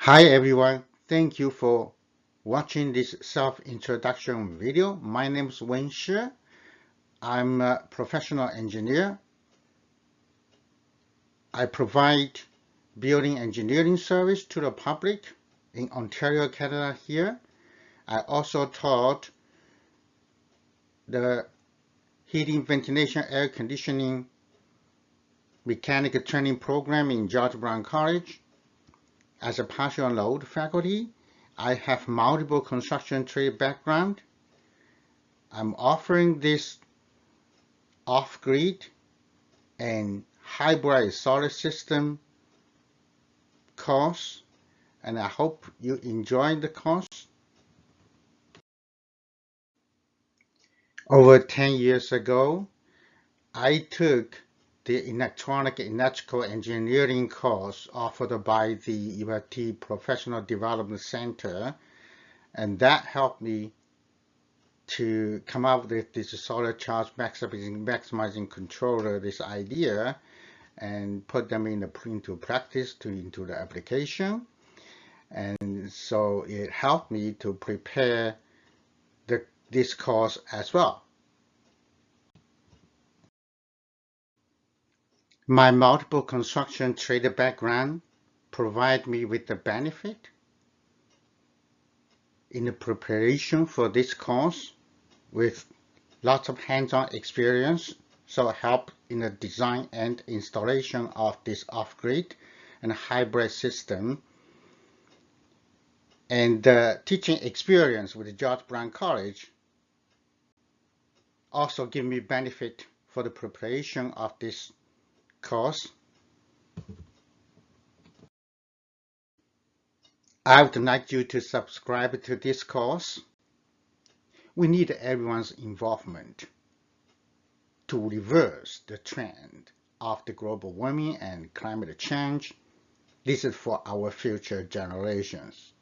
Hi everyone, thank you for watching this self-introduction video. My name is Wen Shi. I'm a professional engineer. I provide building engineering service to the public in Ontario, Canada here. I also taught the heating, ventilation, air conditioning mechanical training program in George Brown College. As a partial load faculty, I have multiple construction trade background. I'm offering this off-grid and hybrid solar system course, and I hope you enjoy the course. Over 10 years ago, I took the electrical engineering course offered by the UT Professional Development Center, and that helped me to come up with this solar charge maximizing controller, this idea, and put them into practice, into the application. And so it helped me to prepare this course as well. My multiple construction trade background provide me with the benefit in the preparation for this course with lots of hands-on experience, so help in the design and installation of this off-grid and hybrid system. And the teaching experience with George Brown College also give me benefit for the preparation of this course. I would like you to subscribe to this course. We need everyone's involvement to reverse the trend of the global warming and climate change. This is for our future generations.